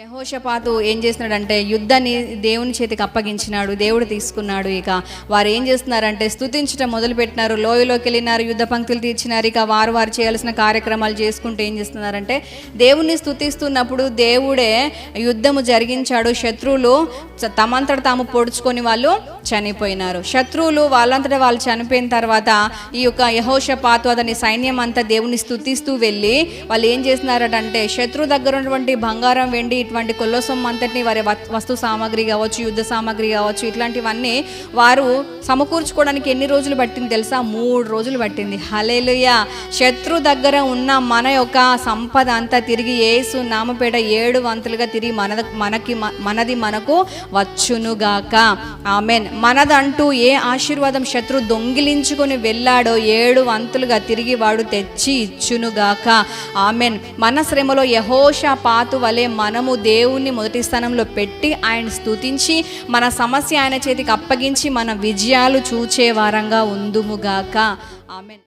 యెహోషాపాతు ఏం చేస్తున్నాడంటే యుద్ధాన్ని దేవుని చేతికి అప్పగించినాడు. దేవుడు తీసుకున్నాడు. ఇక వారు ఏం చేస్తున్నారంటే స్తుతించడం మొదలుపెట్టినారు. లోయలోకి వెళ్ళినారు, యుద్ధ పంక్తులు తీర్చినారు. ఇక వారు చేయాల్సిన కార్యక్రమాలు చేసుకుంటూ ఏం చేస్తున్నారంటే దేవుణ్ణి స్తుతిస్తున్నప్పుడు దేవుడే యుద్ధము జరిగించాడు. శత్రువులు తమంతట తాము పొడుచుకొని వాళ్ళు చనిపోయినారు. శత్రువులు వాళ్ళంతటా వాళ్ళు చనిపోయిన తర్వాత ఈ యొక్క యెహోషాపాతు అతని సైన్యం అంతా దేవుని స్తుతిస్తూ వెళ్ళి వాళ్ళు ఏం చేస్తున్నారంటే శత్రు దగ్గర ఉన్నటువంటి బంగారం, వెండి, ఇటువంటి కొల్లోసం అంతటిని వారి వస్తు సామాగ్రి కావచ్చు, యుద్ధ సామాగ్రి కావచ్చు, ఇట్లాంటివన్నీ వారు సమకూర్చుకోవడానికి ఎన్ని రోజులు పట్టింది తెలుసా? 3 రోజులు పట్టింది. హల్లెలూయా. శత్రు దగ్గర ఉన్న మన యొక్క సంపద అంతా తిరిగి యేసు నామపేట 7 వంతులుగా తిరిగి మనది మనకు వచ్చునుగాక. ఆమెన్. మనదంటూ ఏ ఆశీర్వాదం శత్రు దొంగిలించుకొని వెళ్ళాడో 7 వంతులుగా తిరిగి వాడు తెచ్చి ఇచ్చునుగాక. ఆమెన్. మన శ్రమలో యెహోషాపాతు వలె మనము దేవుణ్ణి మొదటి స్థానంలో పెట్టి ఆయన స్తుతించి మన సమస్య ఆయన చేతికి అప్పగించి మన విజయాలు చూచే వారంగా ఉందుముగాక. ఆమెన్.